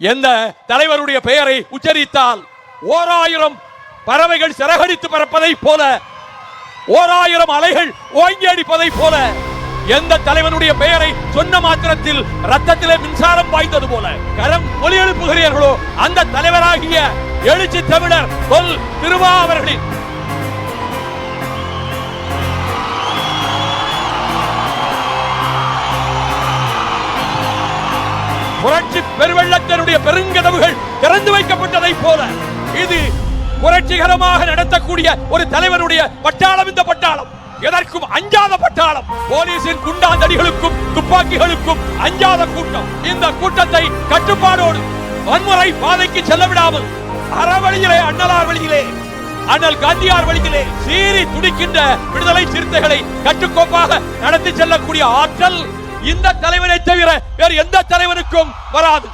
எந்த தலைவருடைய பெயரை உச்சரித்தால் 1000 பறவைகள் சிறகடித்து பறப்பதை போல, 1000 அலைகள் ஓங்கி அடிப்பதை போல, எந்த தலைவனுடைய பெயரை சொன்ன மாத்திரத்தில் ரத்தத்திலே மின்சாரம் பாய்ந்தது போல கரம் ஒலி எழுப்புகிறீர்களோ அந்த தலைவராகிய எழுச்சி தமிழர் தொல் திருமா அவர்களின் புரட்சி பெருவெள்ளத்தினுடைய பெருங்கதவுகள் திறந்து வைக்கப்பட்டதை போல இது புரட்சிகரமாக நடத்தக்கூடிய ஒரு தலைவனுடைய பட்டாளம். இந்த பட்டாளம் எதற்கும் அஞ்சாத பட்டாளம். போலீசின் குண்டாந்தடிகளுக்கும் துப்பாக்கிகளுக்கும் அஞ்சாத கூட்டம். இந்த கூட்டத்தை கட்டுப்பாடோடு வன்முறை பாதைக்கு செல்ல விடாமல் அறவழியிலே, அண்ணலார் வழியிலே, அண்ணல் காந்தியார் வழியிலே சீறி துடிக்கின்ற விடுதலை சிறுத்தைகளை கட்டுக்கோப்பாக நடத்தி செல்லக்கூடிய ஆற்றல் இந்த தலைவனை தவிர வேறு எந்த தலைவனுக்கும் வராது.